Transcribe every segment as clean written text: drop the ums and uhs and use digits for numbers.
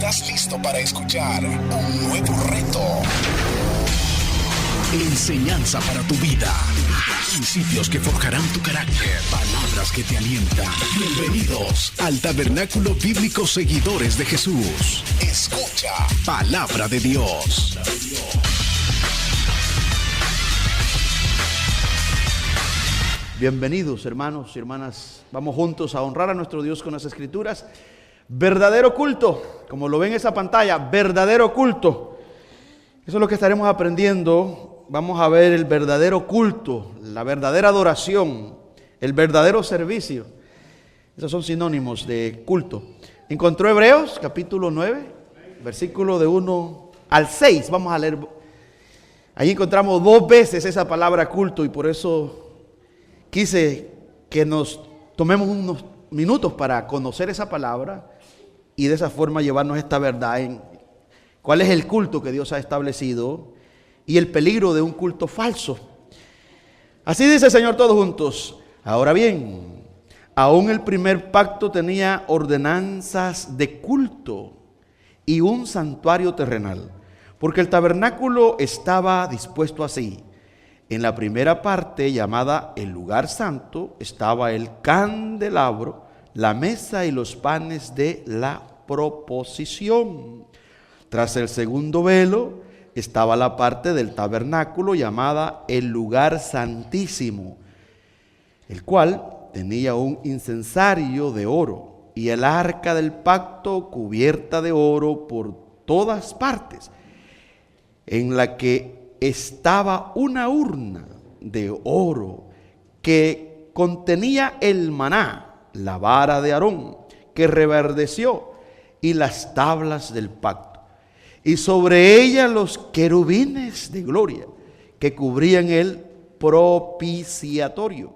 ¿Estás listo para escuchar un nuevo reto? Enseñanza para tu vida. Principios que forjarán tu carácter. Palabras que te alientan. Bienvenidos al Tabernáculo Bíblico Seguidores de Jesús. Escucha Palabra de Dios. Bienvenidos, hermanos y hermanas. Vamos juntos a honrar a nuestro Dios con las Escrituras. Verdadero culto, como lo ven en esa pantalla, verdadero culto. Eso es lo que estaremos aprendiendo. Vamos a ver el verdadero culto, la verdadera adoración, el verdadero servicio. Esos son sinónimos de culto. Encontró Hebreos, capítulo 9, versículo de 1 al 6. Vamos a leer. Ahí encontramos 2 veces esa palabra culto y por eso quise que nos tomemos unos minutos para conocer esa palabra y de esa forma llevarnos esta verdad en cuál es el culto que Dios ha establecido y el peligro de un culto falso. Así dice el Señor todos juntos. Ahora bien, aún el primer pacto tenía ordenanzas de culto y un santuario terrenal, porque el tabernáculo estaba dispuesto así. En la primera parte, llamada el lugar santo, estaba el candelabro, la mesa y los panes de la proposición. Tras el segundo velo estaba la parte del tabernáculo llamada el lugar santísimo, el cual tenía un incensario de oro y el arca del pacto cubierta de oro por todas partes, en la que estaba una urna de oro que contenía el maná, la vara de Aarón, que reverdeció, y las tablas del pacto. Y sobre ella los querubines de gloria, que cubrían el propiciatorio,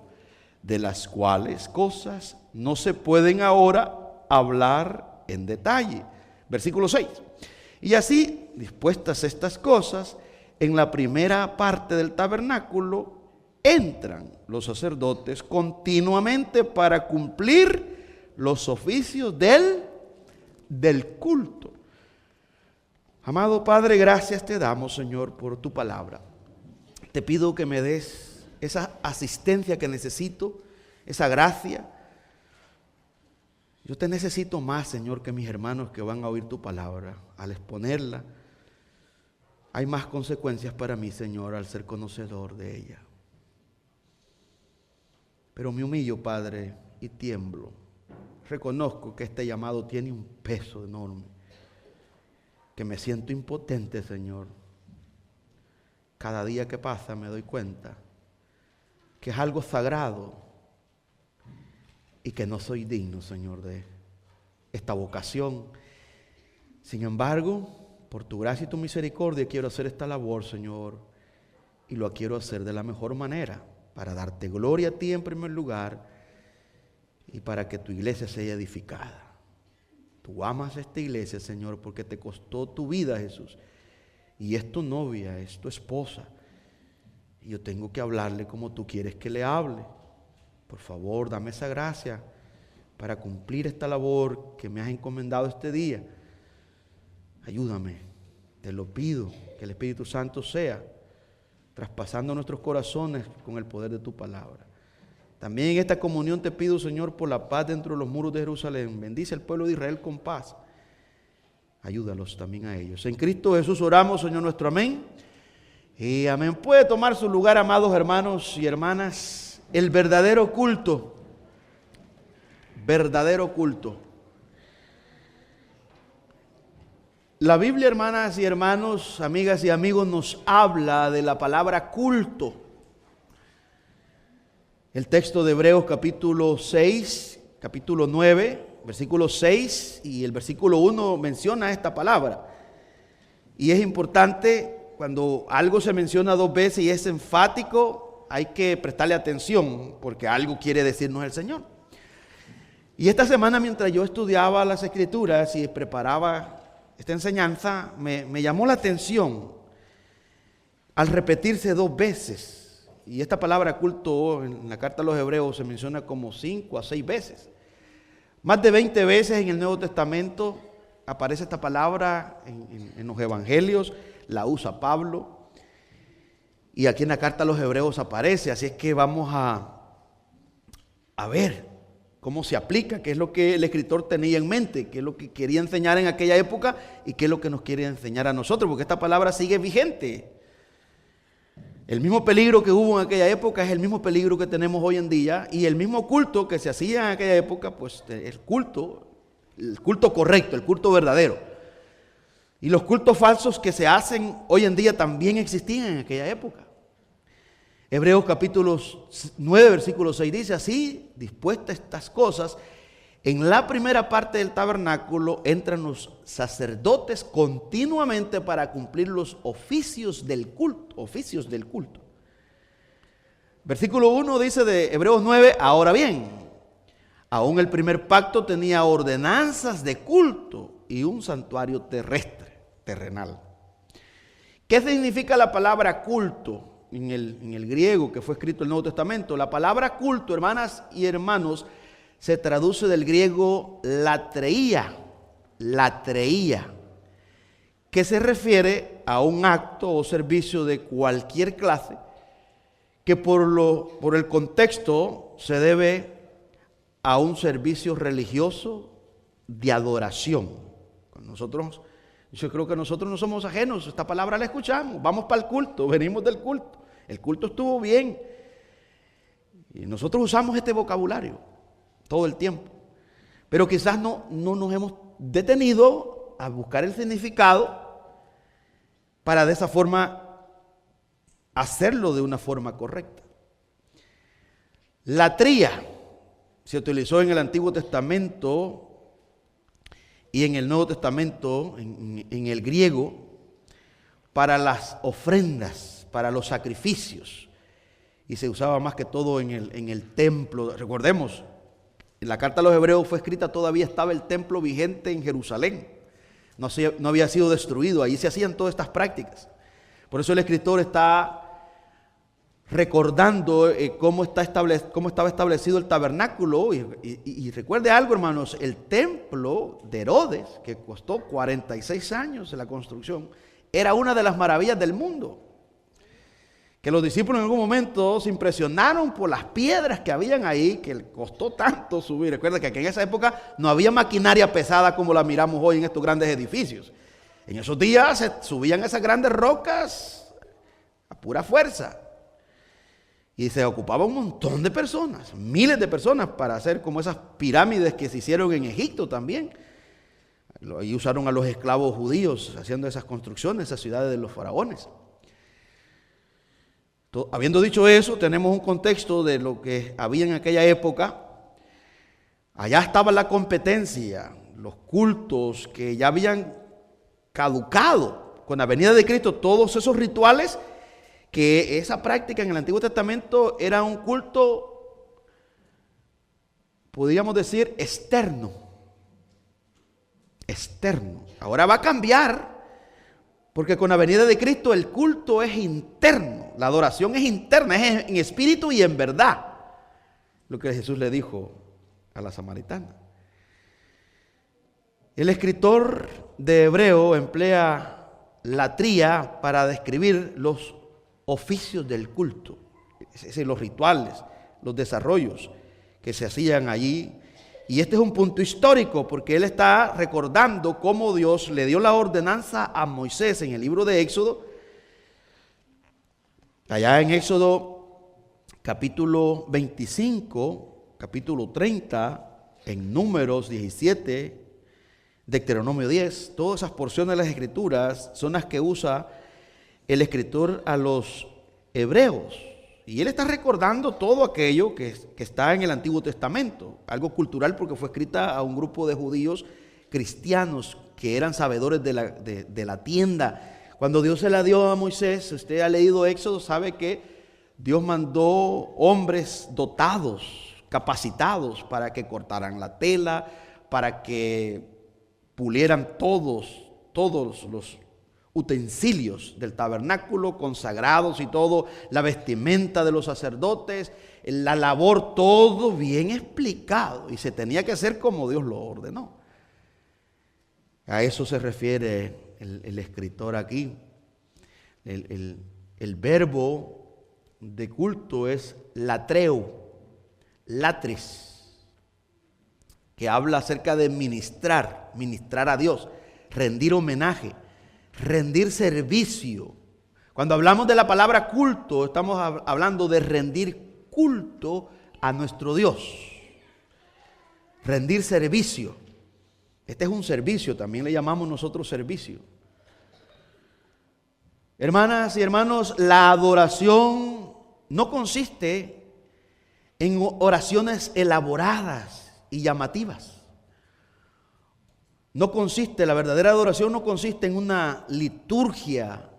de las cuales cosas no se pueden ahora hablar en detalle. Versículo 6. Y así, dispuestas estas cosas, en la primera parte del tabernáculo entran los sacerdotes continuamente para cumplir los oficios del culto. Amado Padre, gracias te damos, Señor, por tu palabra. Te pido que me des esa asistencia que necesito, esa gracia. Yo te necesito más, Señor, que mis hermanos que van a oír tu palabra. Al exponerla, hay más consecuencias para mí, Señor, al ser conocedor de ella. Pero me humillo, Padre, y tiemblo. Reconozco que este llamado tiene un peso enorme, que me siento impotente, Señor. Cada día que pasa me doy cuenta que es algo sagrado y que no soy digno, Señor, de esta vocación. Sin embargo, por tu gracia y tu misericordia quiero hacer esta labor, Señor, y lo quiero hacer de la mejor manera, para darte gloria a ti en primer lugar y para que tu iglesia sea edificada. Tú amas esta iglesia, Señor, porque te costó tu vida, Jesús, y es tu novia, es tu esposa, y yo tengo que hablarle como tú quieres que le hable. Por favor, dame esa gracia para cumplir esta labor que me has encomendado este día. Ayúdame, te lo pido, que el Espíritu Santo sea traspasando nuestros corazones con el poder de tu palabra. También en esta comunión te pido, Señor, por la paz dentro de los muros de Jerusalén. Bendice al pueblo de Israel con paz. Ayúdalos también a ellos. En Cristo Jesús oramos, Señor nuestro, amén. Y amén. Puede tomar su lugar, amados hermanos y hermanas, el verdadero culto. Verdadero culto. La Biblia, hermanas y hermanos, amigas y amigos, nos habla de la palabra culto. El texto de Hebreos capítulo 6, capítulo 9, versículo 6 y el versículo 1 menciona esta palabra. Y es importante, cuando algo se menciona 2 veces y es enfático, hay que prestarle atención porque algo quiere decirnos el Señor. Y esta semana, mientras yo estudiaba las Escrituras y preparaba esta enseñanza, me llamó la atención al repetirse 2 veces. Y esta palabra culto en la carta a los Hebreos se menciona como 5 a 6 veces. Más de 20 veces en el Nuevo Testamento aparece esta palabra en los evangelios, la usa Pablo, y aquí en la carta a los Hebreos aparece, así es que vamos a ver cómo se aplica, qué es lo que el escritor tenía en mente, qué es lo que quería enseñar en aquella época y qué es lo que nos quiere enseñar a nosotros, porque esta palabra sigue vigente. El mismo peligro que hubo en aquella época es el mismo peligro que tenemos hoy en día, y el mismo culto que se hacía en aquella época, pues el culto correcto, el culto verdadero. Y los cultos falsos que se hacen hoy en día también existían en aquella época. Hebreos capítulo 9, versículo 6 dice: así, dispuestas estas cosas, en la primera parte del tabernáculo entran los sacerdotes continuamente para cumplir los oficios del culto. Versículo 1 dice de Hebreos 9: ahora bien, aún el primer pacto tenía ordenanzas de culto y un santuario terrenal. ¿Qué significa la palabra culto? En el griego que fue escrito el Nuevo Testamento, la palabra culto, hermanas y hermanos, se traduce del griego latreía, que se refiere a un acto o servicio de cualquier clase que por el contexto se debe a un servicio religioso de adoración. Yo creo que nosotros no somos ajenos, esta palabra la escuchamos, vamos para el culto, venimos del culto. El culto estuvo bien y nosotros usamos este vocabulario todo el tiempo, pero quizás no nos hemos detenido a buscar el significado para de esa forma hacerlo de una forma correcta. Latría se utilizó en el Antiguo Testamento y en el Nuevo Testamento, en el griego, para las ofrendas, para los sacrificios, y se usaba más que todo en el templo. Recordemos, en la carta a los Hebreos fue escrita, todavía estaba el templo vigente en Jerusalén, no había sido destruido, ahí se hacían todas estas prácticas. Por eso el escritor está recordando cómo estaba establecido el tabernáculo, y recuerde algo, hermanos, el templo de Herodes, que costó 46 años en la construcción, era una de las maravillas del mundo, que los discípulos en algún momento se impresionaron por las piedras que habían ahí, que le costó tanto subir. Recuerda que en esa época no había maquinaria pesada como la miramos hoy en estos grandes edificios. En esos días se subían esas grandes rocas a pura fuerza, y se ocupaba un montón de personas, miles de personas, para hacer como esas pirámides que se hicieron en Egipto también. Ahí usaron a los esclavos judíos haciendo esas construcciones, esas ciudades de los faraones. Habiendo dicho eso, tenemos un contexto de lo que había en aquella época. Allá estaba la competencia, los cultos que ya habían caducado con la venida de Cristo, todos esos rituales, que esa práctica en el Antiguo Testamento era un culto, podríamos decir, externo. Ahora va a cambiar, porque con la venida de Cristo el culto es interno, la adoración es interna, es en espíritu y en verdad, lo que Jesús le dijo a la samaritana. El escritor de Hebreo emplea latría para describir los oficios del culto, es decir, los rituales, los desarrollos que se hacían allí. Y este es un punto histórico, porque él está recordando cómo Dios le dio la ordenanza a Moisés en el libro de Éxodo. Allá en Éxodo capítulo 25, capítulo 30, en Números 17, Deuteronomio 10, todas esas porciones de las Escrituras son las que usa el escritor a los hebreos. Y él está recordando todo aquello que está en el Antiguo Testamento, algo cultural, porque fue escrita a un grupo de judíos cristianos que eran sabedores de la tienda. Cuando Dios se la dio a Moisés, usted ha leído Éxodo, sabe que Dios mandó hombres dotados, capacitados para que cortaran la tela, para que pulieran todos los utensilios del tabernáculo, consagrados y todo, la vestimenta de los sacerdotes, la labor, todo bien explicado, y se tenía que hacer como Dios lo ordenó. A eso se refiere el escritor aquí. El verbo de culto es latreo, latris, que habla acerca de ministrar a Dios, rendir homenaje, rendir servicio. Cuando hablamos de la palabra culto, estamos hablando de rendir culto a nuestro Dios, rendir servicio. Este es un servicio, también le llamamos nosotros servicio. Hermanas y hermanos, la adoración no consiste en oraciones elaboradas y llamativas. No consiste, la verdadera adoración no consiste en una liturgia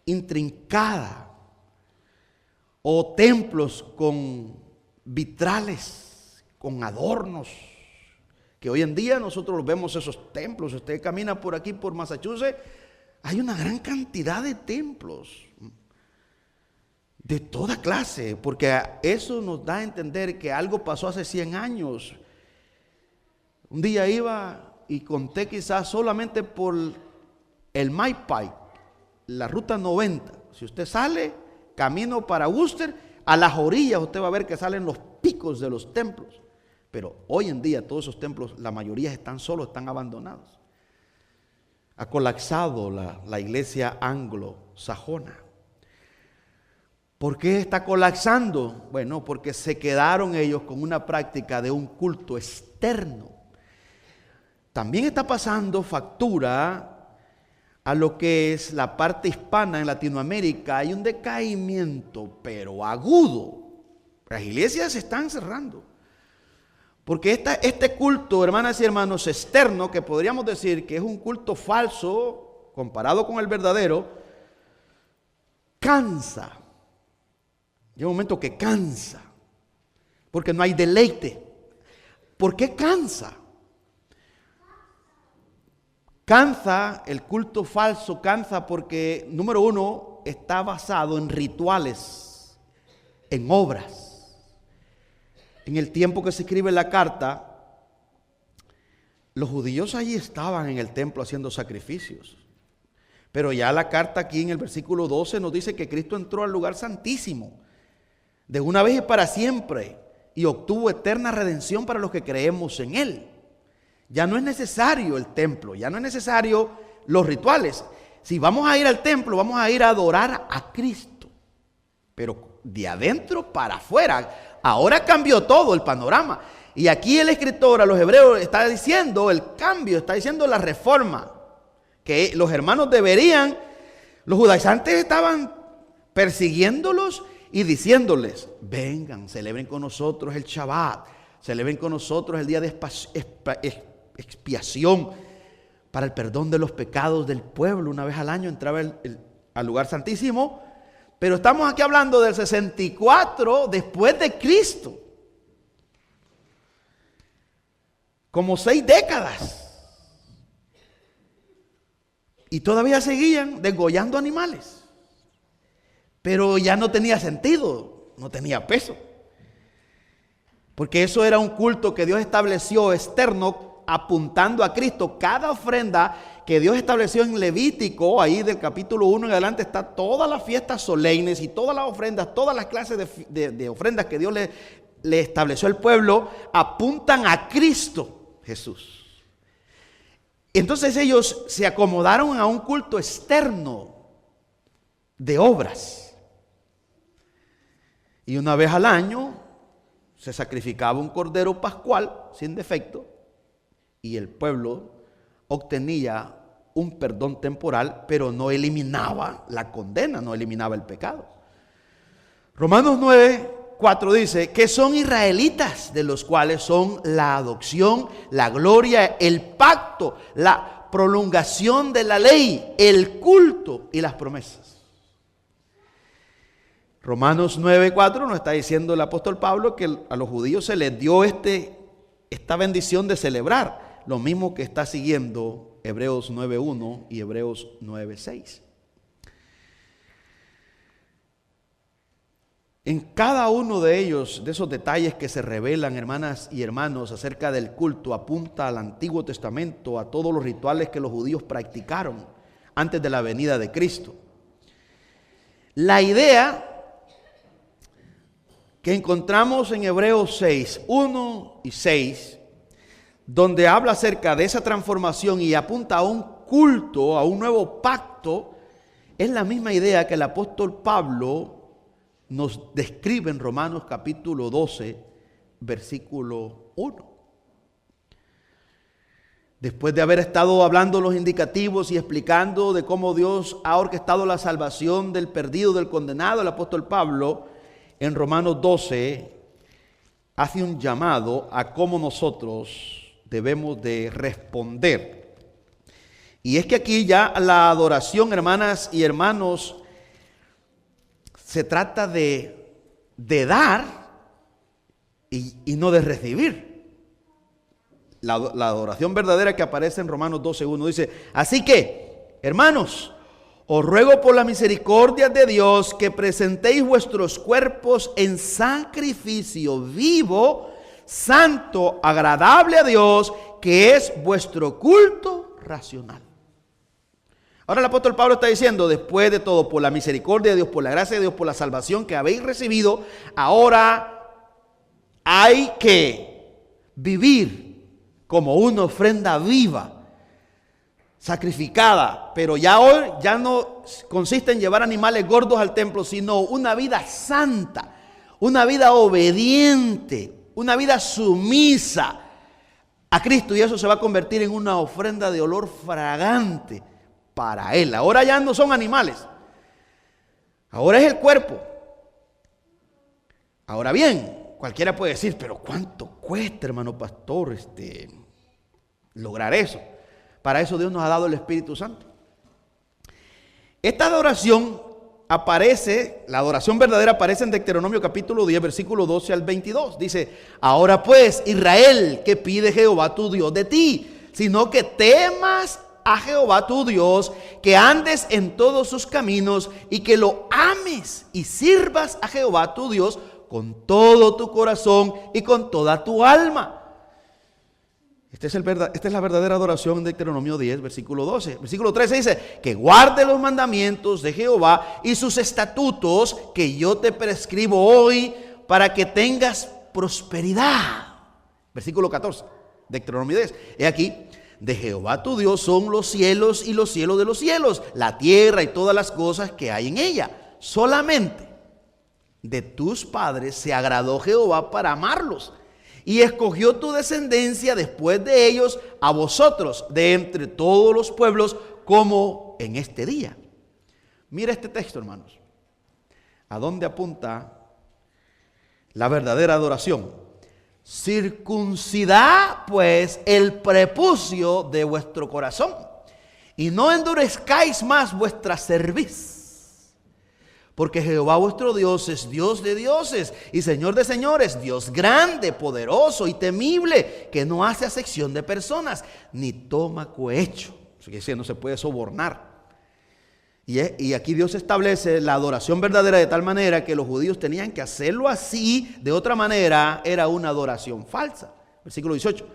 intrincada o templos con vitrales, con adornos, que hoy en día nosotros vemos esos templos. Usted camina por aquí, por Massachusetts, hay una gran cantidad de templos de toda clase, porque eso nos da a entender que algo pasó hace 100 años. Un día iba y conté quizás solamente por el MyPike, la ruta 90. Si usted sale camino para Worcester, a las orillas usted va a ver que salen los picos de los templos. Pero hoy en día todos esos templos, la mayoría están solos, están abandonados. Ha colapsado la iglesia anglosajona. ¿Por qué está colapsando? Bueno, porque se quedaron ellos con una práctica de un culto externo. También está pasando factura a lo que es la parte hispana en Latinoamérica. Hay un decaimiento, pero agudo. Las iglesias se están cerrando. Porque este culto, hermanas y hermanos, externo, que podríamos decir que es un culto falso comparado con el verdadero, cansa. Llega un momento que cansa, porque no hay deleite. ¿Por qué cansa? Cansa, el culto falso cansa porque, número uno, está basado en rituales, en obras. En el tiempo que se escribe la carta, los judíos allí estaban en el templo haciendo sacrificios. Pero ya la carta aquí en el versículo 12 nos dice que Cristo entró al lugar santísimo de una vez y para siempre y obtuvo eterna redención para los que creemos en Él. Ya no es necesario el templo, ya no es necesario los rituales. Si vamos a ir al templo, vamos a ir a adorar a Cristo, pero de adentro para afuera. Ahora cambió todo el panorama. Y aquí el escritor a los hebreos está diciendo el cambio, está diciendo la reforma. Que los hermanos deberían, los judaizantes estaban persiguiéndolos y diciéndoles: vengan, celebren con nosotros el Shabbat, celebren con nosotros el día de expiación para el perdón de los pecados del pueblo. Una vez al año entraba al lugar santísimo. Pero estamos aquí hablando del 64 después de Cristo. Como 6 décadas. Y todavía seguían degollando animales. Pero ya no tenía sentido, no tenía peso. Porque eso era un culto que Dios estableció externo, apuntando a Cristo. Cada ofrenda que Dios estableció en Levítico, ahí del capítulo 1 en adelante, está todas las fiestas solemnes y todas las ofrendas, todas las clases de ofrendas que Dios le estableció al pueblo, apuntan a Cristo Jesús. Entonces ellos se acomodaron a un culto externo de obras. Y una vez al año se sacrificaba un cordero pascual sin defecto y el pueblo obtenía un perdón temporal, pero no eliminaba la condena, no eliminaba el pecado. Romanos 9:4 dice que son israelitas, de los cuales son la adopción, la gloria, el pacto, la prolongación de la ley, el culto y las promesas. Romanos 9:4 nos está diciendo el apóstol Pablo que a los judíos se les dio esta bendición de celebrar. Lo mismo que está siguiendo Hebreos 9:1 y Hebreos 9:6. En cada uno de ellos, de esos detalles que se revelan, hermanas y hermanos, acerca del culto, apunta al Antiguo Testamento, a todos los rituales que los judíos practicaron antes de la venida de Cristo. La idea que encontramos en Hebreos 6, 1 y 6, donde habla acerca de esa transformación y apunta a un culto, a un nuevo pacto, es la misma idea que el apóstol Pablo nos describe en Romanos capítulo 12, versículo 1. Después de haber estado hablando los indicativos y explicando de cómo Dios ha orquestado la salvación del perdido, del condenado, el apóstol Pablo en Romanos 12 hace un llamado a cómo nosotros debemos de responder. Y es que aquí ya la adoración, hermanas y hermanos, se trata de dar y no de recibir. La adoración verdadera que aparece en Romanos 12:1 dice: así que, hermanos, os ruego por la misericordia de Dios que presentéis vuestros cuerpos en sacrificio vivo, santo, agradable a Dios, que es vuestro culto racional. Ahora el apóstol Pablo está diciendo, después de todo, por la misericordia de Dios, por la gracia de Dios, por la salvación que habéis recibido, ahora hay que vivir como una ofrenda viva, sacrificada, pero ya hoy ya no consiste en llevar animales gordos al templo, sino una vida santa, una vida obediente, una vida sumisa a Cristo, y eso se va a convertir en una ofrenda de olor fragante para Él. Ahora ya no son animales, ahora es el cuerpo. Ahora bien, cualquiera puede decir, pero ¿cuánto cuesta, hermano pastor, lograr eso? Para eso Dios nos ha dado el Espíritu Santo. Esta adoración aparece, la adoración verdadera aparece en Deuteronomio capítulo 10, versículo 12 al 22. Dice: ahora pues, Israel, ¿qué pide Jehová tu Dios de ti? Sino que temas a Jehová tu Dios, que andes en todos sus caminos y que lo ames y sirvas a Jehová tu Dios con todo tu corazón y con toda tu alma. Esta es la verdadera adoración en Deuteronomio 10, versículo 12. Versículo 13 dice: que guarde los mandamientos de Jehová y sus estatutos que yo te prescribo hoy, para que tengas prosperidad. Versículo 14, Deuteronomio 10. He aquí, de Jehová tu Dios son los cielos y los cielos de los cielos, la tierra y todas las cosas que hay en ella. Solamente de tus padres se agradó Jehová para amarlos, y escogió tu descendencia después de ellos a vosotros de entre todos los pueblos, como en este día. Mira este texto, hermanos. ¿A dónde apunta la verdadera adoración? Circuncidad pues el prepucio de vuestro corazón, y no endurezcáis más vuestra cerviz, porque Jehová vuestro Dios es Dios de dioses y Señor de señores, Dios grande, poderoso y temible, que no hace acepción de personas, ni toma cohecho. Eso quiere decir, no se puede sobornar. Y aquí Dios establece la adoración verdadera de tal manera que los judíos tenían que hacerlo así, de otra manera era una adoración falsa. Versículo 18,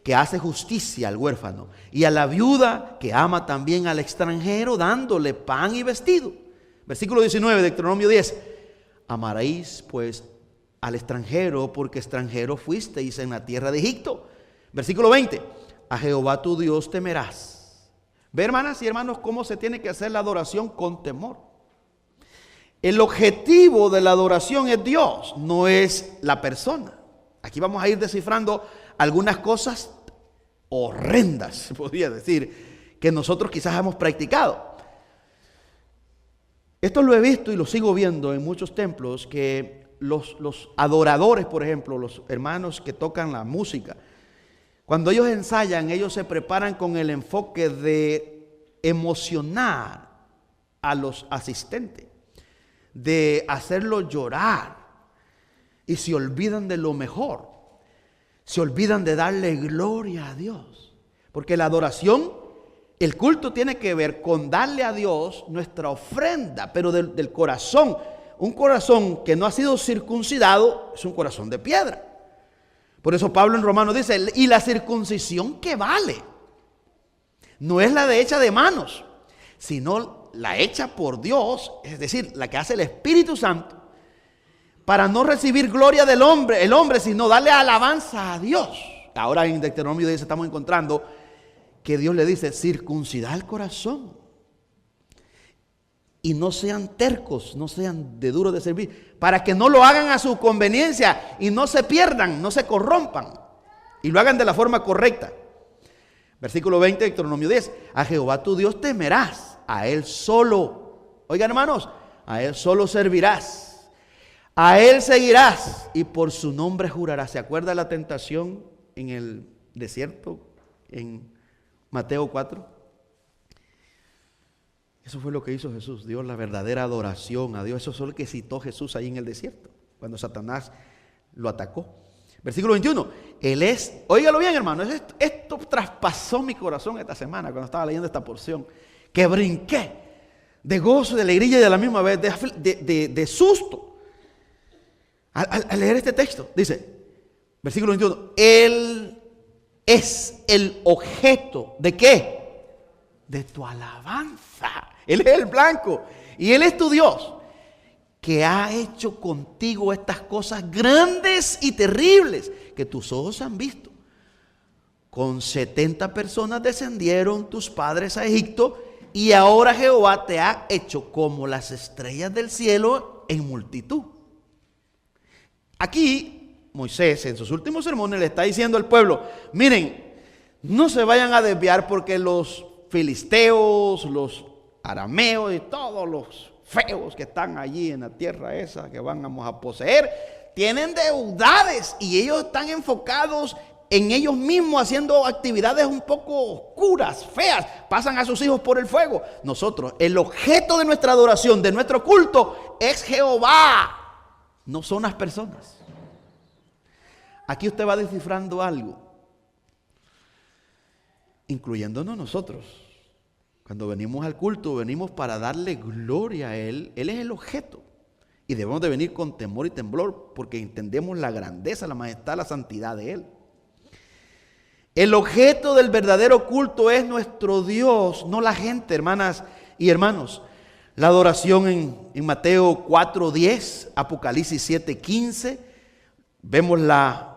que hace justicia al huérfano y a la viuda, que ama también al extranjero, dándole pan y vestido. Versículo 19, Deuteronomio 10, amaréis pues al extranjero, porque extranjero fuisteis en la tierra de Egipto. Versículo 20, a Jehová tu Dios temerás. Ve, hermanas y hermanos, cómo se tiene que hacer la adoración con temor. El objetivo de la adoración es Dios, no es la persona. Aquí vamos a ir descifrando algunas cosas horrendas, se podría decir, que nosotros quizás hemos practicado. Esto lo he visto y lo sigo viendo en muchos templos, que los adoradores, por ejemplo, los hermanos que tocan la música, cuando ellos ensayan, ellos se preparan con el enfoque de emocionar a los asistentes, de hacerlos llorar, y se olvidan de lo mejor, se olvidan de darle gloria a Dios, porque la adoración, el culto tiene que ver con darle a Dios nuestra ofrenda, pero del corazón, un corazón que no ha sido circuncidado es un corazón de piedra. Por eso Pablo en Romanos dice, y la circuncisión que vale, no es la de hecha de manos, sino la hecha por Dios, es decir, la que hace el Espíritu Santo, para no recibir gloria del hombre, el hombre, sino darle alabanza a Dios. Ahora en Deuteronomio 10 estamos encontrando que Dios le dice, circuncidad el corazón. Y no sean tercos, no sean de duro de servir, para que no lo hagan a su conveniencia y no se pierdan, no se corrompan, y lo hagan de la forma correcta. Versículo 20 de Deuteronomio 10, a Jehová tu Dios temerás, a Él solo, oigan hermanos, a Él solo servirás, a Él seguirás y por su nombre jurarás. ¿Se acuerda la tentación en el desierto en Mateo 4? Eso fue lo que hizo Jesús, dio la verdadera adoración a Dios. Eso es lo que citó Jesús ahí en el desierto, cuando Satanás lo atacó. Versículo 21, Él es, óigalo bien hermano, esto traspasó mi corazón esta semana cuando estaba leyendo esta porción, que brinqué de gozo, de alegría y de la misma vez de susto al leer este texto. Dice, versículo 21, Él es el objeto ¿de qué? De tu alabanza. Él es el blanco y Él es tu Dios, que ha hecho contigo estas cosas grandes y terribles que tus ojos han visto. Con 70 personas descendieron tus padres a Egipto, y ahora Jehová te ha hecho como las estrellas del cielo en multitud. Aquí Moisés en sus últimos sermones le está diciendo al pueblo, miren, no se vayan a desviar porque los filisteos, los arameos y todos los feos que están allí en la tierra esa que vamos a poseer, tienen deudades y ellos están enfocados en ellos mismos haciendo actividades un poco oscuras, feas, pasan a sus hijos por el fuego. Nosotros, el objeto de nuestra adoración, de nuestro culto, es Jehová, no son las personas. Aquí usted va descifrando algo, incluyéndonos nosotros. Cuando venimos al culto, venimos para darle gloria a Él. Él es el objeto. Y debemos de venir con temor y temblor porque entendemos la grandeza, la majestad, la santidad de Él. El objeto del verdadero culto es nuestro Dios, no la gente, hermanas y hermanos. La adoración en Mateo 4:10, Apocalipsis 7:15, vemos la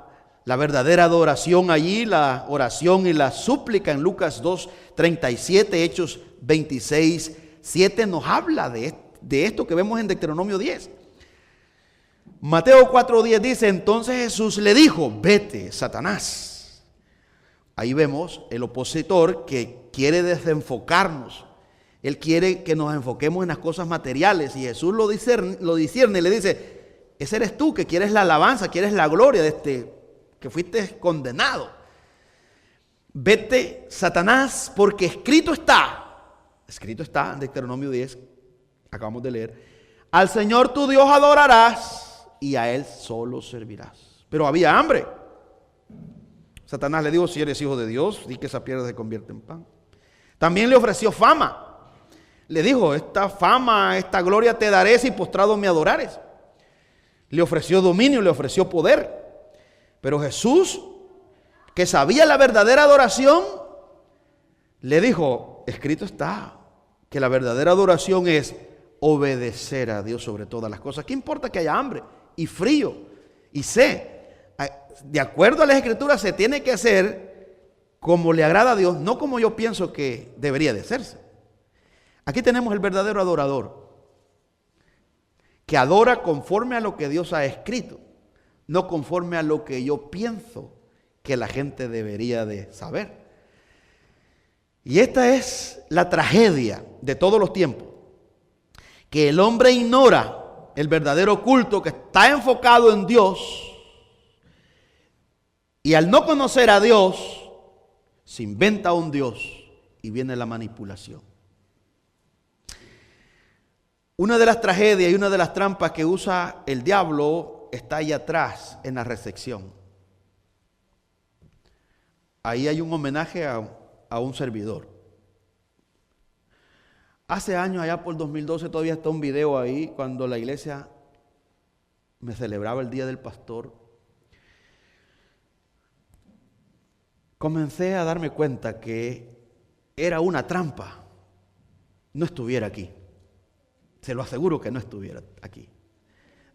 verdadera adoración allí, la oración y la súplica en Lucas 2:37, Hechos 26:7 nos habla de esto que vemos en Deuteronomio 10. Mateo 4:10 dice, entonces Jesús le dijo, vete, Satanás. Ahí vemos el opositor que quiere desenfocarnos. Él quiere que nos enfoquemos en las cosas materiales y Jesús lo discierne y le dice, ese eres tú que quieres la alabanza, quieres la gloria de que fuiste condenado. Vete, Satanás, porque escrito está en Deuteronomio 10, acabamos de leer, al Señor tu Dios adorarás y a Él solo servirás. Pero había hambre. Satanás le dijo, si eres hijo de Dios, di que esa piedra se convierte en pan. También le ofreció fama. Le dijo, esta fama, esta gloria te daré si postrado me adorares. Le ofreció dominio, le ofreció poder. Pero Jesús, que sabía la verdadera adoración, le dijo, escrito está, que la verdadera adoración es obedecer a Dios sobre todas las cosas. ¿Qué importa que haya hambre y frío y sed? De acuerdo a las Escrituras se tiene que hacer como le agrada a Dios, no como yo pienso que debería de hacerse. Aquí tenemos el verdadero adorador, que adora conforme a lo que Dios ha escrito, no conforme a lo que yo pienso que la gente debería de saber. Y esta es la tragedia de todos los tiempos, que el hombre ignora el verdadero culto que está enfocado en Dios. Y al no conocer a Dios, se inventa un Dios y viene la manipulación. Una de las tragedias y una de las trampas que usa el diablo está ahí atrás en la recepción. Ahí hay un homenaje a un servidor. Hace años, allá por 2012, todavía está un video ahí cuando la iglesia me celebraba el Día del Pastor, comencé a darme cuenta que era una trampa no estuviera aquí. Se lo aseguro que no estuviera aquí.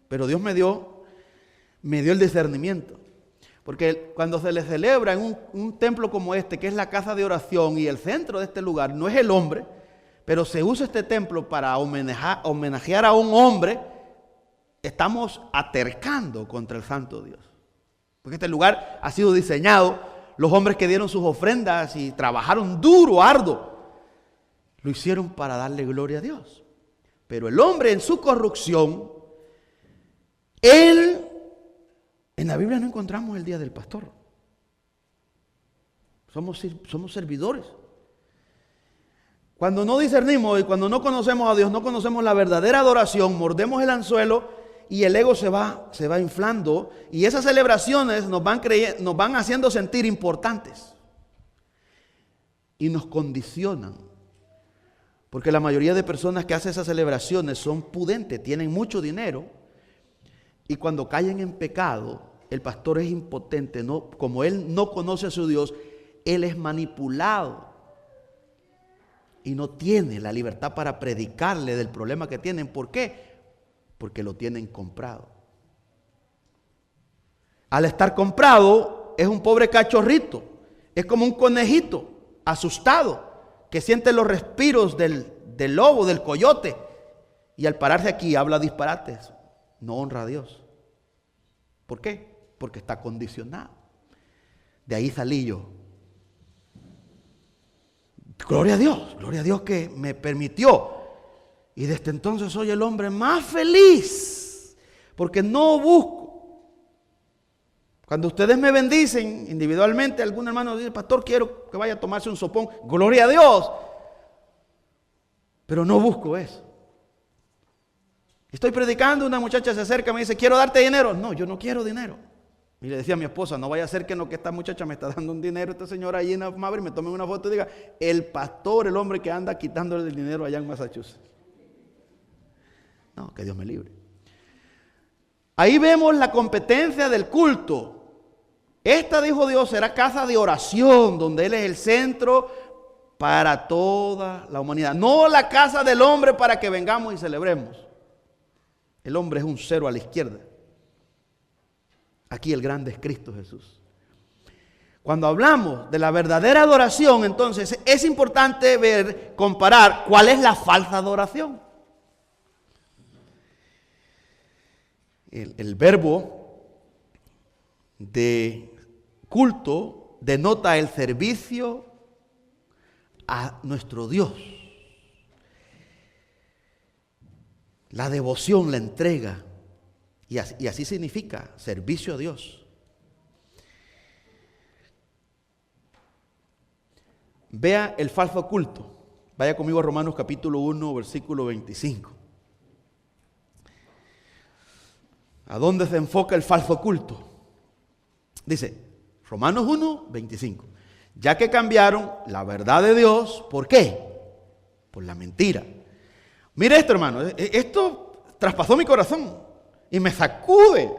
Pero Dios me dio el discernimiento. Porque cuando se le celebra en un templo como este, que es la casa de oración y el centro de este lugar, no es el hombre, pero se usa este templo para homenajear a un hombre, estamos atercando contra el santo Dios. Porque este lugar ha sido diseñado, los hombres que dieron sus ofrendas y trabajaron duro, arduo, lo hicieron para darle gloria a Dios. Pero el hombre en su corrupción, en la Biblia no encontramos el día del pastor. Somos servidores. Cuando no discernimos y cuando no conocemos a Dios, no conocemos la verdadera adoración, mordemos el anzuelo y el ego se va inflando. Y esas celebraciones nos van haciendo sentir importantes. Y nos condicionan. Porque la mayoría de personas que hacen esas celebraciones son pudentes, tienen mucho dinero. Y cuando caen en pecado, el pastor es impotente. ¿No? Como él no conoce a su Dios, él es manipulado. Y no tiene la libertad para predicarle del problema que tienen. ¿Por qué? Porque lo tienen comprado. Al estar comprado, es un pobre cachorrito. Es como un conejito asustado que siente los respiros del lobo, del coyote. Y al pararse aquí habla disparates. No honra a Dios. ¿Por qué? Porque está condicionado. De ahí salí yo. Gloria a Dios que me permitió. Y desde entonces soy el hombre más feliz. Porque no busco. Cuando ustedes me bendicen individualmente, algún hermano dice, pastor, quiero que vaya a tomarse un sopón. Gloria a Dios. Pero no busco eso. Estoy predicando, una muchacha se acerca y me dice, quiero darte dinero. No, yo no quiero dinero. Y le decía a mi esposa, no vaya a ser que no, que esta muchacha me está dando un dinero, esta señora allí en Maverick, me tome una foto y diga, el pastor, el hombre que anda quitándole el dinero allá en Massachusetts. No, que Dios me libre. Ahí vemos la competencia del culto. Esta, dijo Dios, será casa de oración, donde Él es el centro para toda la humanidad. No la casa del hombre para que vengamos y celebremos. El hombre es un cero a la izquierda. Aquí el grande es Cristo Jesús. Cuando hablamos de la verdadera adoración, entonces es importante comparar cuál es la falsa adoración. El verbo de culto denota el servicio a nuestro Dios. La devoción, la entrega. Y así significa servicio a Dios. Vea el falso culto. Vaya conmigo a Romanos capítulo 1, versículo 25. ¿A dónde se enfoca el falso culto? Dice, Romanos 1, 25. Ya que cambiaron la verdad de Dios, ¿por qué? Por la mentira. Mire esto, hermano. Esto traspasó mi corazón. Y me sacude.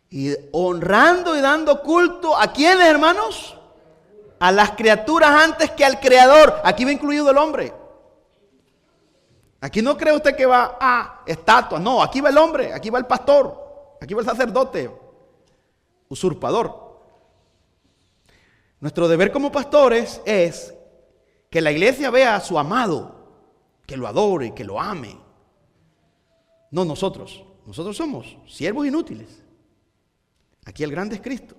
Y honrando y dando culto, ¿a quiénes, hermanos? A las criaturas antes que al Creador. Aquí va incluido el hombre. Aquí no cree usted que va a estatuas. No, aquí va el hombre, aquí va el pastor, aquí va el sacerdote, usurpador. Nuestro deber como pastores es que la iglesia vea a su amado, que lo adore, que lo ame. No nosotros somos siervos inútiles. Aquí el grande es Cristo.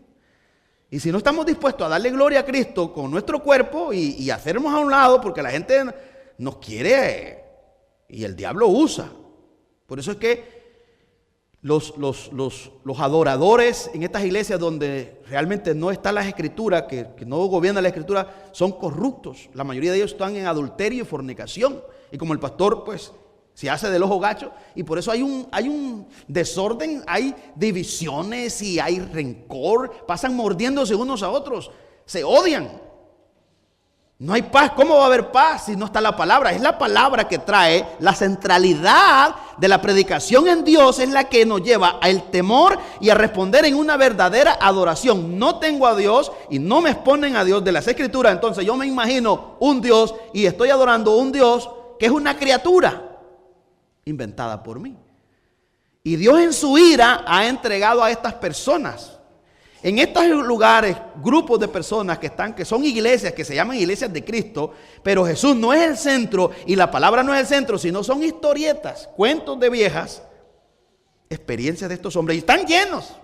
Y si no estamos dispuestos a darle gloria a Cristo con nuestro cuerpo y hacernos a un lado, porque la gente nos quiere y el diablo usa. Por eso es que los adoradores en estas iglesias donde realmente no está la escritura, que no gobierna la escritura, son corruptos. La mayoría de ellos están en adulterio y fornicación. Y como el pastor, pues, se hace del ojo gacho, y por eso hay un desorden, hay divisiones y hay rencor, pasan mordiéndose unos a otros, se odian. No hay paz. ¿Cómo va a haber paz si no está la palabra? Es la palabra que trae la centralidad de la predicación en Dios es la que nos lleva al temor y a responder en una verdadera adoración. No tengo a Dios y no me exponen a Dios de las Escrituras. Entonces yo me imagino un Dios y estoy adorando un Dios que es una criatura inventada por mí. Y Dios en su ira ha entregado a estas personas. En estos lugares, grupos de personas que son iglesias, que se llaman iglesias de Cristo, pero Jesús no es el centro y la palabra no es el centro, sino son historietas, cuentos de viejas, experiencias de estos hombres, y están llenos.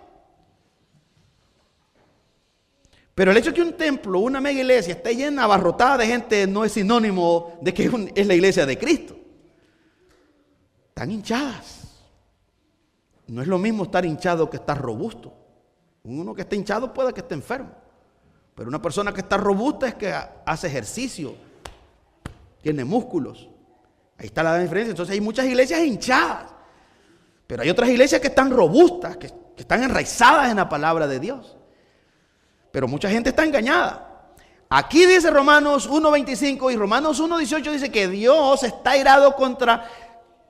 Pero el hecho de que un templo, una mega iglesia, esté llena, abarrotada de gente, no es sinónimo de que es la iglesia de Cristo. Están hinchadas. No es lo mismo estar hinchado que estar robusto. Uno que está hinchado puede que esté enfermo, pero una persona que está robusta es que hace ejercicio, tiene músculos. Ahí está la diferencia. Entonces hay muchas iglesias hinchadas, pero hay otras iglesias que están robustas, que están enraizadas en la palabra de Dios. Pero mucha gente está engañada. Aquí dice Romanos 1:25 y Romanos 1:18 dice que Dios está irado contra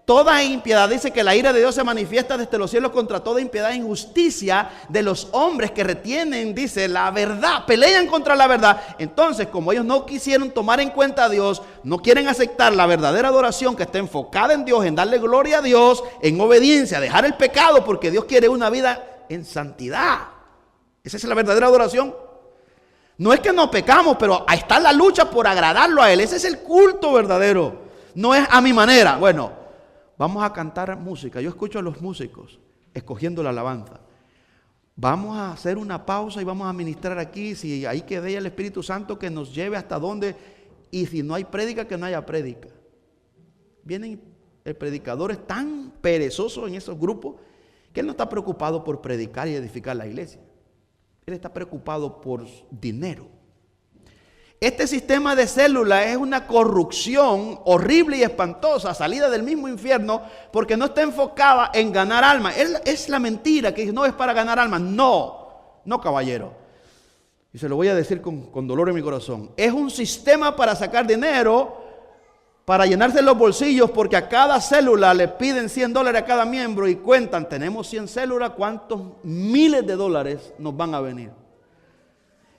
toda impiedad. Dice que la ira de Dios se manifiesta desde los cielos contra toda impiedad e injusticia de los hombres que retienen, dice, la verdad, pelean contra la verdad. Entonces, como ellos no quisieron tomar en cuenta a Dios, no quieren aceptar la verdadera adoración que está enfocada en Dios, en darle gloria a Dios, en obediencia, dejar el pecado, porque Dios quiere una vida en santidad. Esa es la verdadera adoración. No es que no pecamos, pero ahí está la lucha por agradarlo a Él. Ese es el culto verdadero. No es a mi manera. Bueno, vamos a cantar música. Yo escucho a los músicos escogiendo la alabanza. Vamos a hacer una pausa y vamos a ministrar aquí. Si ahí quede el Espíritu Santo que nos lleve hasta donde. Y si no hay prédica, que no haya prédica. Vienen predicadores tan perezosos en esos grupos que él no está preocupado por predicar y edificar la iglesia. Él está preocupado por dinero. Este sistema de células es una corrupción horrible y espantosa, salida del mismo infierno, porque no está enfocada en ganar almas. Es la mentira que no es para ganar almas. No, caballero. Y se lo voy a decir con dolor en mi corazón. Es un sistema para sacar dinero, para llenarse los bolsillos, porque a cada célula le piden $100 a cada miembro y cuentan, tenemos 100 células, ¿cuántos miles de dólares nos van a venir?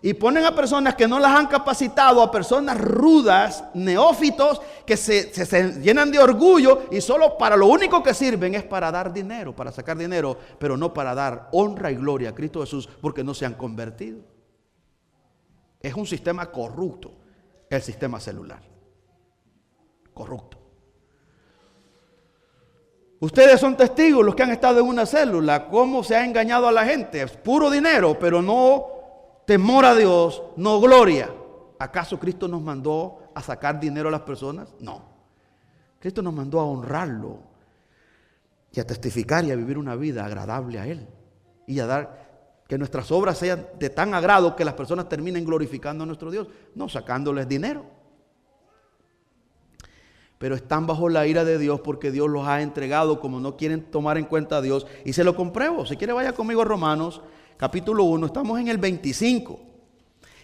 Y ponen a personas que no las han capacitado, a personas rudas, neófitos, que se llenan de orgullo y solo para lo único que sirven es para dar dinero, para sacar dinero, pero no para dar honra y gloria a Cristo Jesús, porque no se han convertido. Es un sistema corrupto, el sistema celular. Corrupto. Ustedes son testigos, los que han estado en una célula, cómo se ha engañado a la gente. Es puro dinero, pero no temor a Dios, no gloria. ¿Acaso Cristo nos mandó a sacar dinero a las personas? No. Cristo nos mandó a honrarlo y a testificar y a vivir una vida agradable a Él. Y a dar que nuestras obras sean de tan agrado que las personas terminen glorificando a nuestro Dios, no sacándoles dinero. Pero están bajo la ira de Dios porque Dios los ha entregado como no quieren tomar en cuenta a Dios. Y se lo compruebo. Si quiere vaya conmigo a Romanos capítulo 1, estamos en el 25.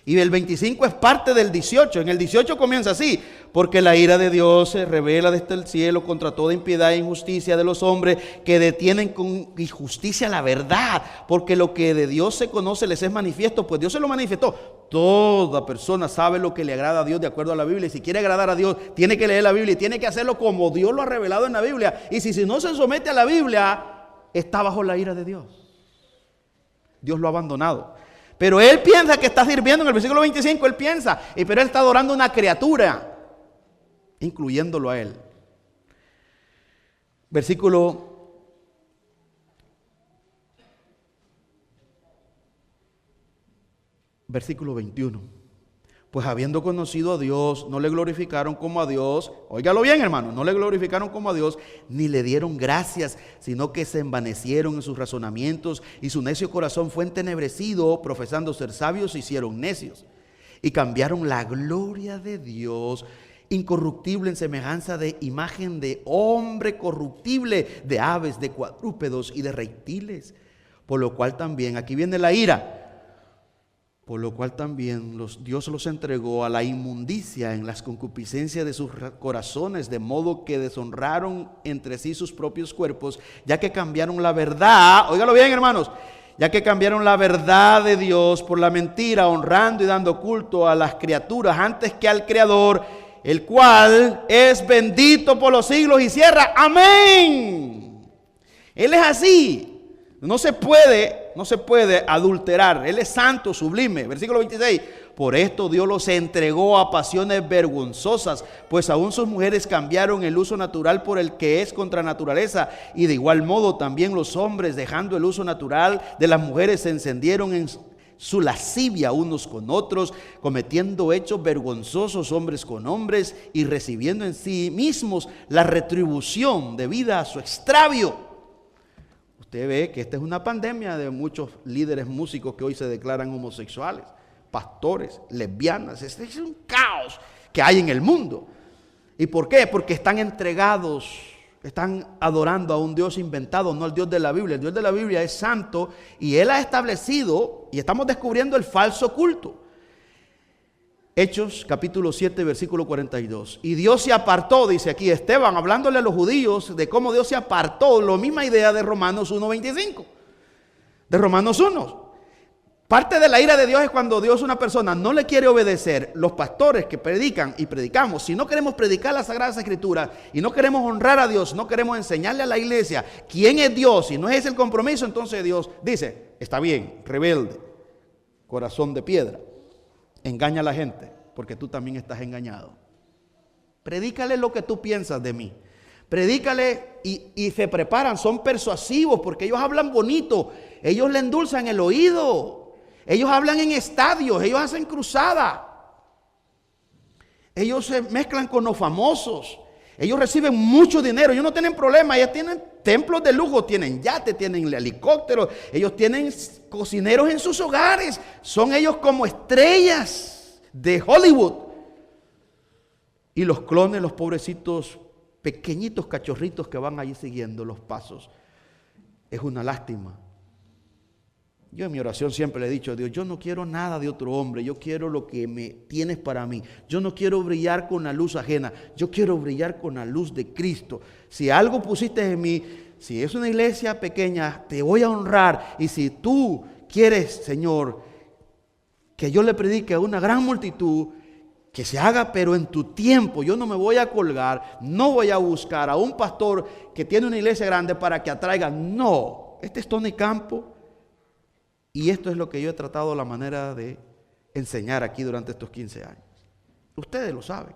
Y el 25 es parte del 18. En el 18 comienza así: porque la ira de Dios se revela desde el cielo contra toda impiedad e injusticia de los hombres que detienen con injusticia la verdad. Porque lo que de Dios se conoce les es manifiesto, pues Dios se lo manifestó. Toda persona sabe lo que le agrada a Dios de acuerdo a la Biblia. Y si quiere agradar a Dios, tiene que leer la Biblia y tiene que hacerlo como Dios lo ha revelado en la Biblia. Y si no se somete a la Biblia, está bajo la ira de Dios. Dios lo ha abandonado. Pero él piensa que está sirviendo, en el versículo 25, él piensa, pero él está adorando a una criatura, incluyéndolo a él. Versículo 21. Pues habiendo conocido a Dios, no le glorificaron como a Dios. Óigalo bien, hermano, no le glorificaron como a Dios, ni le dieron gracias, sino que se envanecieron en sus razonamientos y su necio corazón fue entenebrecido, profesando ser sabios, se hicieron necios. Y cambiaron la gloria de Dios, incorruptible, en semejanza de imagen de hombre corruptible, de aves, de cuadrúpedos y de reptiles. Por lo cual también, aquí viene la ira. Por lo cual también Dios los entregó a la inmundicia en las concupiscencias de sus corazones, de modo que deshonraron entre sí sus propios cuerpos, ya que cambiaron la verdad, óigalo bien, hermanos, ya que cambiaron la verdad de Dios por la mentira, honrando y dando culto a las criaturas antes que al Creador, el cual es bendito por los siglos y cierra, amén. Él es así. No se puede adulterar. Él es santo, sublime. Versículo 26. Por esto Dios los entregó a pasiones vergonzosas, pues aún sus mujeres cambiaron el uso natural por el que es contra naturaleza. Y de igual modo también los hombres, dejando el uso natural de las mujeres, se encendieron en su lascivia unos con otros, cometiendo hechos vergonzosos hombres con hombres y recibiendo en sí mismos la retribución debida a su extravio. Usted ve que esta es una pandemia de muchos líderes músicos que hoy se declaran homosexuales, pastores, lesbianas. Este es un caos que hay en el mundo. ¿Y por qué? Porque están entregados, están adorando a un Dios inventado, no al Dios de la Biblia. El Dios de la Biblia es santo y Él ha establecido, y estamos descubriendo el falso culto. Hechos capítulo 7 versículo 42. Y Dios se apartó, dice aquí Esteban, hablándole a los judíos de cómo Dios se apartó. La misma idea de Romanos 1:25. De Romanos 1. Parte de la ira de Dios es cuando Dios a una persona no le quiere obedecer. Los pastores que predican y predicamos, si no queremos predicar las Sagradas Escrituras y no queremos honrar a Dios, no queremos enseñarle a la iglesia quién es Dios y no es ese el compromiso, entonces Dios dice, está bien, rebelde, corazón de piedra. Engaña a la gente, porque tú también estás engañado. Predícale lo que tú piensas de mí. Predícale y se preparan, son persuasivos, porque ellos hablan bonito. Ellos le endulzan el oído. Ellos hablan en estadios, ellos hacen cruzada. Ellos se mezclan con los famosos. Ellos reciben mucho dinero, ellos no tienen problema, ellos tienen templos de lujo, tienen yates, tienen helicópteros, ellos tienen cocineros en sus hogares, son ellos como estrellas de Hollywood. Y los clones, los pobrecitos, pequeñitos cachorritos que van allí siguiendo los pasos. Es una lástima. Yo en mi oración siempre le he dicho a Dios, yo no quiero nada de otro hombre, yo quiero lo que me tienes para mí. Yo no quiero brillar con la luz ajena, yo quiero brillar con la luz de Cristo. Si algo pusiste en mí, si es una iglesia pequeña, te voy a honrar. Y si tú quieres, Señor, que yo le predique a una gran multitud, que se haga pero en tu tiempo. Yo no me voy a colgar, no voy a buscar a un pastor que tiene una iglesia grande para que atraiga. No, este es Tony Campo. Y esto es lo que yo he tratado la manera de enseñar aquí durante estos 15 años. Ustedes lo saben.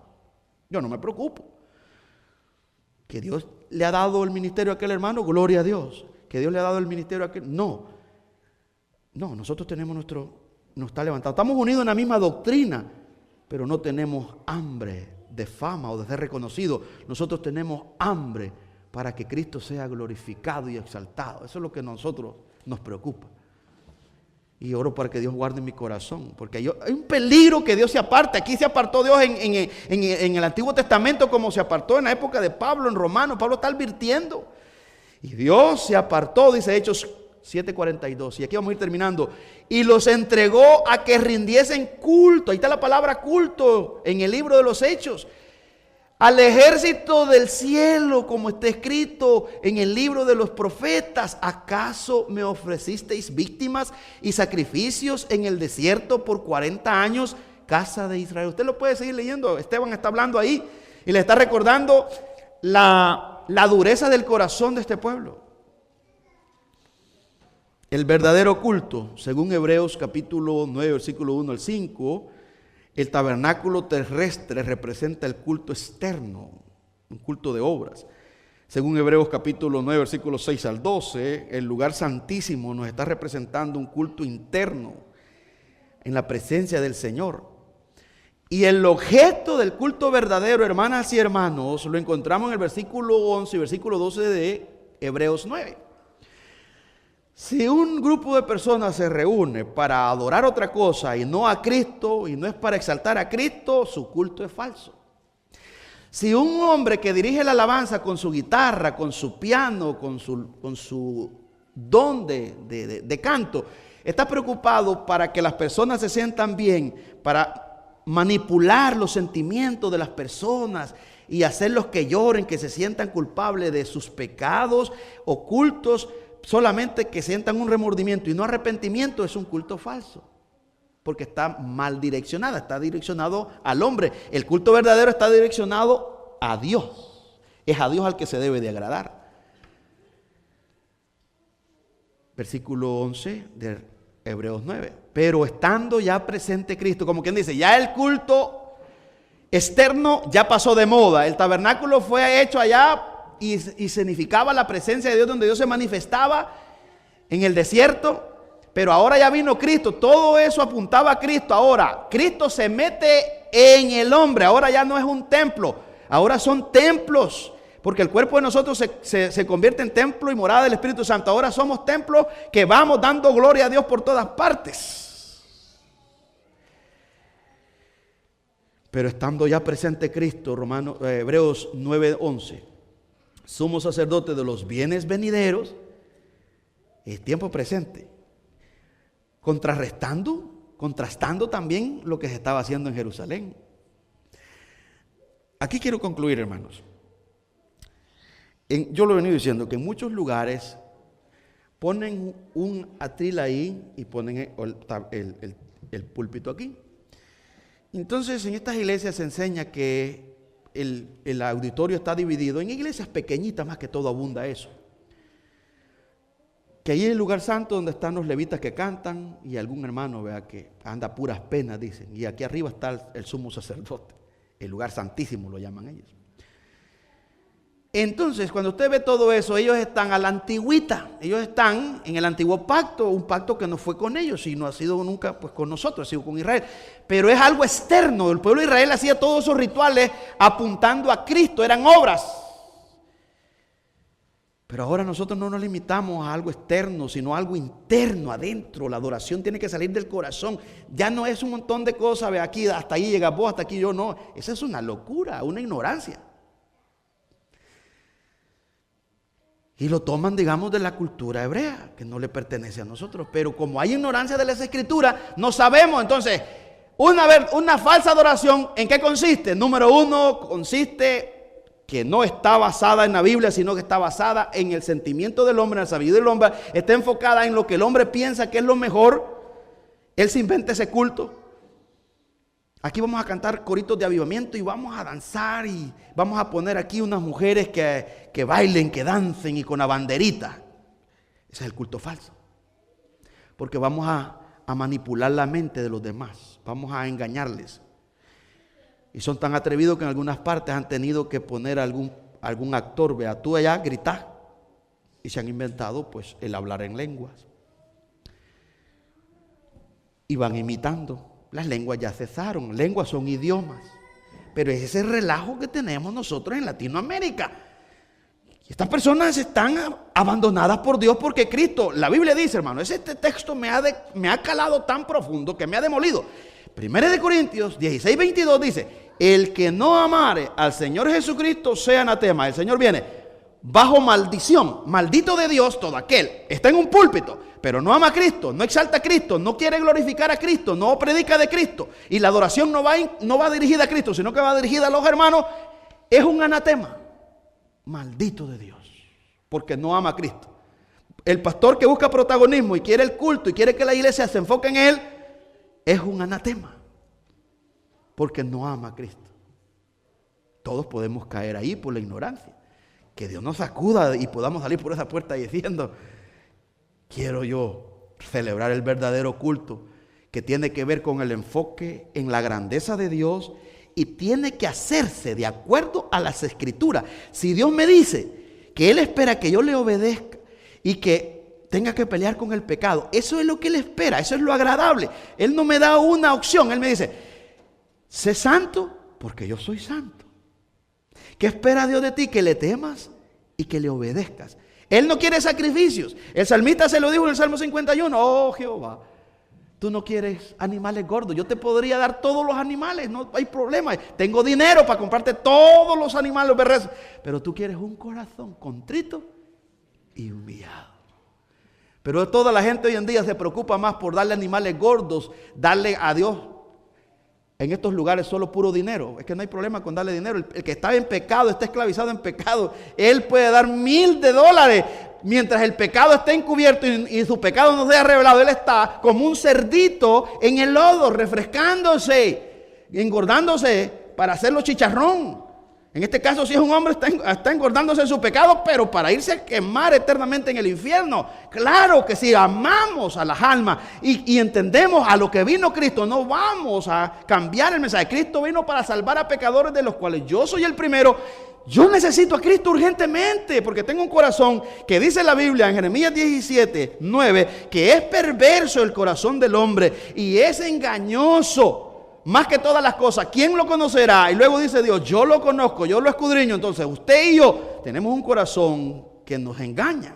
Yo no me preocupo. Que Dios le ha dado el ministerio a aquel hermano, gloria a Dios. Que Dios le ha dado el ministerio a aquel. No, nosotros tenemos nos está levantado. Estamos unidos en la misma doctrina, pero no tenemos hambre de fama o de ser reconocido. Nosotros tenemos hambre para que Cristo sea glorificado y exaltado. Eso es lo que a nosotros nos preocupa. Y oro para que Dios guarde mi corazón, porque hay un peligro que Dios se aparte. Aquí se apartó Dios en el Antiguo Testamento, como se apartó en la época de Pablo, en Romanos. Pablo está advirtiendo. Y Dios se apartó, dice Hechos 7:42. Y aquí vamos a ir terminando. Y los entregó a que rindiesen culto. Ahí está la palabra culto en el libro de los Hechos. Al ejército del cielo, como está escrito en el libro de los profetas. ¿Acaso me ofrecisteis víctimas y sacrificios en el desierto por 40 años, casa de Israel? Usted lo puede seguir leyendo. Esteban está hablando ahí y le está recordando la dureza del corazón de este pueblo. El verdadero culto, según Hebreos capítulo 9, versículo 1 al 5, el tabernáculo terrestre representa el culto externo, un culto de obras. Según Hebreos capítulo 9, versículos 6 al 12, el lugar santísimo nos está representando un culto interno en la presencia del Señor. Y el objeto del culto verdadero, hermanas y hermanos, lo encontramos en el versículo 11 y versículo 12 de Hebreos 9. Si un grupo de personas se reúne para adorar otra cosa y no a Cristo, y no es para exaltar a Cristo, su culto es falso. Si un hombre que dirige la alabanza con su guitarra, con su piano, con su don de canto, está preocupado para que las personas se sientan bien, para manipular los sentimientos de las personas y hacerlos que lloren, que se sientan culpables de sus pecados ocultos, solamente que sientan un remordimiento y no arrepentimiento, es un culto falso. Porque está mal direccionada, está direccionado al hombre. El culto verdadero está direccionado a Dios. Es a Dios al que se debe de agradar. Versículo 11 de Hebreos 9. Pero estando ya presente Cristo, como quien dice, ya el culto externo ya pasó de moda. El tabernáculo fue hecho allá y significaba la presencia de Dios, donde Dios se manifestaba en el desierto. Pero ahora ya vino Cristo, todo eso apuntaba a Cristo. Ahora, Cristo se mete en el hombre, ahora ya no es un templo, ahora son templos. Porque el cuerpo de nosotros se convierte en templo y morada del Espíritu Santo. Ahora somos templos que vamos dando gloria a Dios por todas partes. Pero estando ya presente Cristo, Hebreos 9:11, sumo sacerdote de los bienes venideros, es tiempo presente. Contrastando también lo que se estaba haciendo en Jerusalén. Aquí quiero concluir, hermanos. Yo lo he venido diciendo que en muchos lugares ponen un atril ahí y ponen el púlpito aquí. Entonces en estas iglesias se enseña que el auditorio está dividido en iglesias pequeñitas, más que todo abunda eso. Que ahí es el lugar santo donde están los levitas que cantan y algún hermano vea que anda a puras penas, dicen. Y aquí arriba está el sumo sacerdote, el lugar santísimo lo llaman ellos. Entonces, cuando usted ve todo eso, ellos están a la antigüita, ellos están en el antiguo pacto, un pacto que no fue con ellos y no ha sido nunca pues con nosotros, ha sido con Israel. Pero es algo externo, el pueblo de Israel hacía todos esos rituales apuntando a Cristo, eran obras. Pero ahora nosotros no nos limitamos a algo externo, sino a algo interno, adentro. La adoración tiene que salir del corazón. Ya no es un montón de cosas, ve aquí, hasta ahí llegas vos, hasta aquí yo no. Esa es una locura, una ignorancia. Y lo toman, digamos, de la cultura hebrea, que no le pertenece a nosotros. Pero como hay ignorancia de las escrituras, no sabemos. Entonces, una falsa adoración, ¿en qué consiste? Número uno, consiste que no está basada en la Biblia, sino que está basada en el sentimiento del hombre, en la sabiduría del hombre, está enfocada en lo que el hombre piensa que es lo mejor. Él se inventa ese culto. Aquí vamos a cantar coritos de avivamiento y vamos a danzar y vamos a poner aquí unas mujeres que bailen, que dancen y con la banderita. Ese es el culto falso. Porque vamos a manipular la mente de los demás, vamos a engañarles. Y son tan atrevidos que en algunas partes han tenido que poner algún actor, vea, tú allá gritar. Y se han inventado pues el hablar en lenguas. Y van imitando. Las lenguas ya cesaron, lenguas son idiomas. Pero es ese relajo que tenemos nosotros en Latinoamérica. Y estas personas están abandonadas por Dios porque Cristo, la Biblia dice, hermano, este texto me ha calado tan profundo que me ha demolido. 1 Corintios 16:22 dice, el que no amare al Señor Jesucristo sea anatema. El Señor viene bajo maldición, maldito de Dios todo aquel. Está en un púlpito, pero no ama a Cristo, no exalta a Cristo, no quiere glorificar a Cristo, no predica de Cristo. Y la adoración no va dirigida a Cristo, sino que va dirigida a los hermanos. Es un anatema, maldito de Dios, porque no ama a Cristo. El pastor que busca protagonismo y quiere el culto y quiere que la iglesia se enfoque en él, es un anatema, porque no ama a Cristo. Todos podemos caer ahí por la ignorancia. Que Dios nos sacuda y podamos salir por esa puerta diciendo, quiero yo celebrar el verdadero culto, que tiene que ver con el enfoque en la grandeza de Dios y tiene que hacerse de acuerdo a las escrituras. Si Dios me dice que Él espera que yo le obedezca y que tenga que pelear con el pecado, eso es lo que Él espera, eso es lo agradable. Él no me da una opción, Él me dice, sé santo porque yo soy santo. ¿Qué espera Dios de ti? Que le temas y que le obedezcas. Él no quiere sacrificios. El salmista se lo dijo en el Salmo 51, oh Jehová, tú no quieres animales gordos, yo te podría dar todos los animales, no hay problema, tengo dinero para comprarte todos los animales, pero tú quieres un corazón contrito y humillado. Pero toda la gente hoy en día se preocupa más por darle animales gordos, darle a Dios en estos lugares solo puro dinero. Es que no hay problema con darle dinero. El que está en pecado, está esclavizado en pecado, él puede dar $1,000. Mientras el pecado esté encubierto y su pecado no sea revelado, él está como un cerdito en el lodo, refrescándose, engordándose para hacerlo chicharrón. En este caso, si es un hombre, está engordándose en su pecado, pero para irse a quemar eternamente en el infierno. Claro que si amamos a las almas y entendemos a lo que vino Cristo, no vamos a cambiar el mensaje. Cristo vino para salvar a pecadores, de los cuales yo soy el primero. Yo necesito a Cristo urgentemente, porque tengo un corazón que dice la Biblia en Jeremías 17:9, que es perverso el corazón del hombre y es engañoso. Más que todas las cosas, ¿quién lo conocerá? Y luego dice Dios, yo lo conozco, yo lo escudriño. Entonces usted y yo tenemos un corazón que nos engaña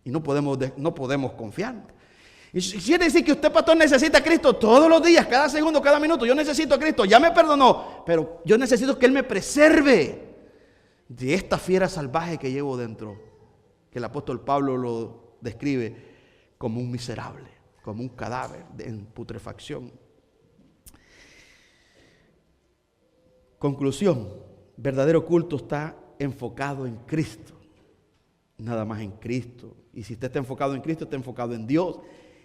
y no podemos confiar. Y quiere decir que usted, pastor, necesita a Cristo todos los días, cada segundo, cada minuto. Yo necesito a Cristo, ya me perdonó, pero yo necesito que Él me preserve de esta fiera salvaje que llevo dentro, que el apóstol Pablo lo describe como un miserable, como un cadáver en putrefacción. Conclusión, verdadero culto está enfocado en Cristo, nada más en Cristo. Y si usted está enfocado en Cristo, está enfocado en Dios.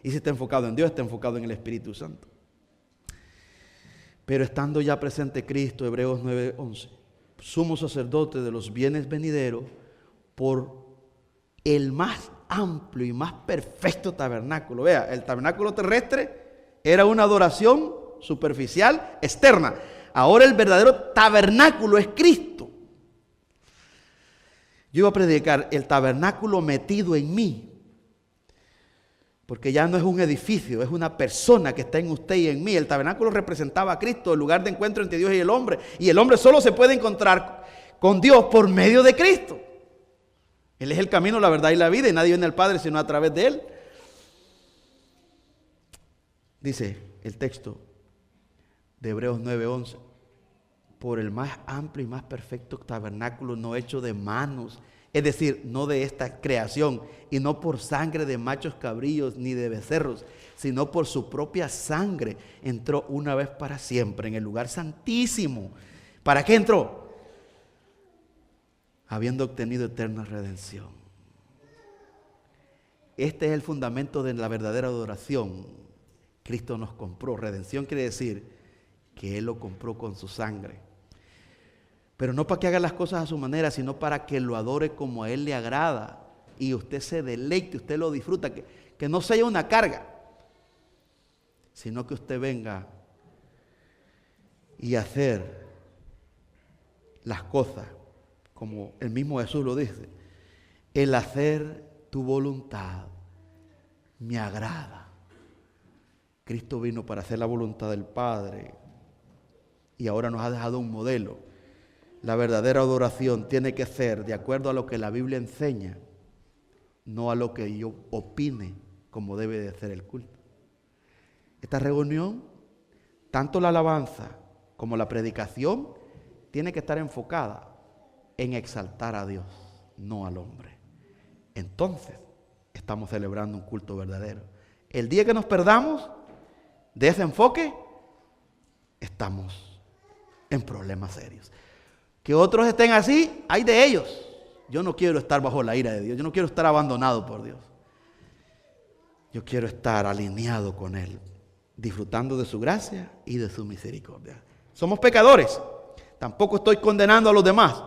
Y si está enfocado en Dios, está enfocado en el Espíritu Santo. Pero estando ya presente Cristo, Hebreos 9:11, sumo sacerdote de los bienes venideros, por el más amplio y más perfecto tabernáculo. Vea, el tabernáculo terrestre era una adoración superficial, externa. Ahora el verdadero tabernáculo es Cristo. Yo iba a predicar el tabernáculo metido en mí, porque ya no es un edificio, es una persona que está en usted y en mí. El tabernáculo representaba a Cristo, el lugar de encuentro entre Dios y el hombre. Y el hombre solo se puede encontrar con Dios por medio de Cristo. Él es el camino, la verdad y la vida, y nadie viene al Padre sino a través de Él. Dice el texto de Hebreos 9:11, por el más amplio y más perfecto tabernáculo no hecho de manos, es decir, no de esta creación, y no por sangre de machos cabríos ni de becerros, sino por su propia sangre, entró una vez para siempre en el lugar santísimo. ¿Para qué entró? Habiendo obtenido eterna redención. Este es el fundamento de la verdadera adoración. Cristo nos compró. Redención quiere decir que Él lo compró con su sangre. Pero no para que haga las cosas a su manera, sino para que lo adore como a Él le agrada. Y usted se deleite, usted lo disfruta, que no sea una carga, sino que usted venga y hacer las cosas como el mismo Jesús lo dice. El hacer tu voluntad me agrada. Cristo vino para hacer la voluntad del Padre y ahora nos ha dejado un modelo. La verdadera adoración tiene que ser de acuerdo a lo que la Biblia enseña, no a lo que yo opine como debe de ser el culto. Esta reunión, tanto la alabanza como la predicación, tiene que estar enfocada en exaltar a Dios, no al hombre. Entonces, estamos celebrando un culto verdadero. El día que nos perdamos de ese enfoque, estamos en problemas serios. Que otros estén así, hay de ellos. Yo no quiero estar bajo la ira de Dios. Yo no quiero estar abandonado por Dios. Yo quiero estar alineado con Él, disfrutando de su gracia y de su misericordia. Somos pecadores. Tampoco estoy condenando a los demás.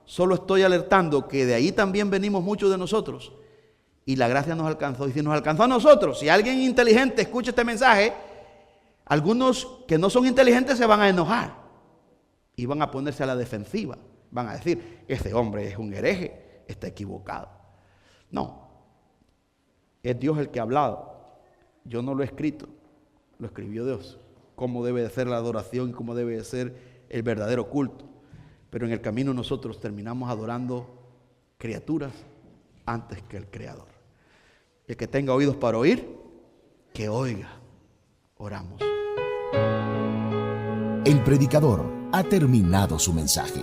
Solo estoy alertando que de ahí también venimos muchos de nosotros. Y la gracia nos alcanzó. Y si nos alcanzó a nosotros, si alguien inteligente escucha este mensaje, algunos que no son inteligentes se van a enojar. Y van a ponerse a la defensiva. Van a decir, ese hombre es un hereje, está equivocado. No, es Dios el que ha hablado. Yo no lo he escrito, lo escribió Dios. Cómo debe de ser la adoración y cómo debe de ser el verdadero culto. Pero en el camino nosotros terminamos adorando criaturas antes que el Creador. El que tenga oídos para oír, que oiga. Oramos. El predicador ha terminado su mensaje.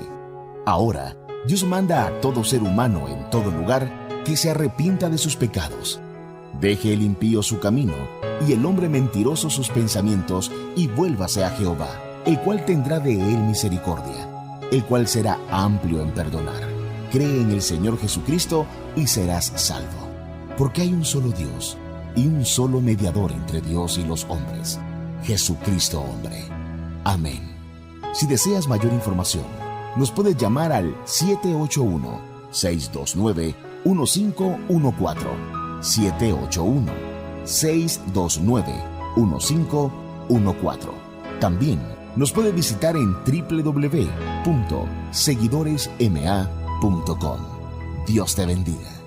Ahora, Dios manda a todo ser humano en todo lugar que se arrepienta de sus pecados, Deje el impío su camino, y el hombre mentiroso sus pensamientos, y vuélvase a Jehová, el cual tendrá de él misericordia, el cual será amplio en perdonar. Cree en el Señor Jesucristo y serás salvo. Porque hay un solo Dios, y un solo mediador entre Dios y los hombres, Jesucristo hombre. Amén. Si deseas mayor información, nos puedes llamar al 781-629-1514. 781-629-1514. También nos puede visitar en www.seguidoresma.com. Dios te bendiga.